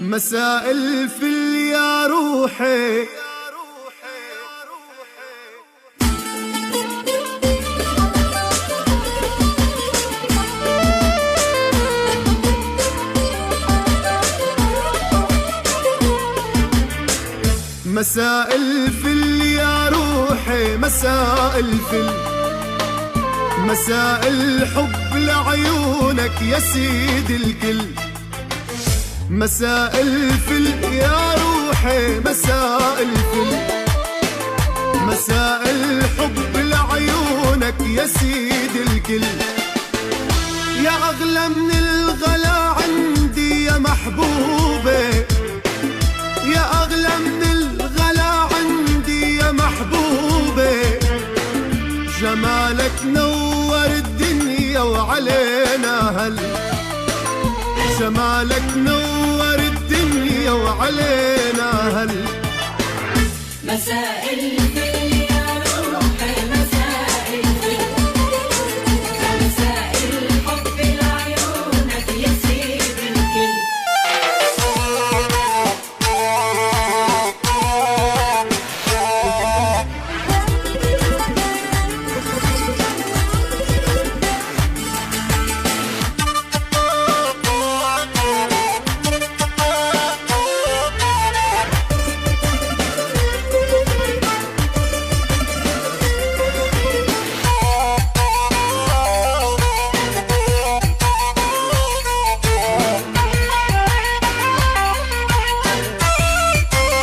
مساء الفل يا روحي، مساء الفل يا روحي، مساء الفل، مساء الحب لعيونك يا سيد الكل. مساء الفل يا روحي، مساء الفل، مساء الحب لعيونك يا سيد الكل. يا أغلى من الغلا عندي يا محبوبي، يا أغلى من الغلا عندي يا محبوبي. جمالك نور الدنيا وعلينا هل، جمالك نور الدنيا وعلينا هل. مساء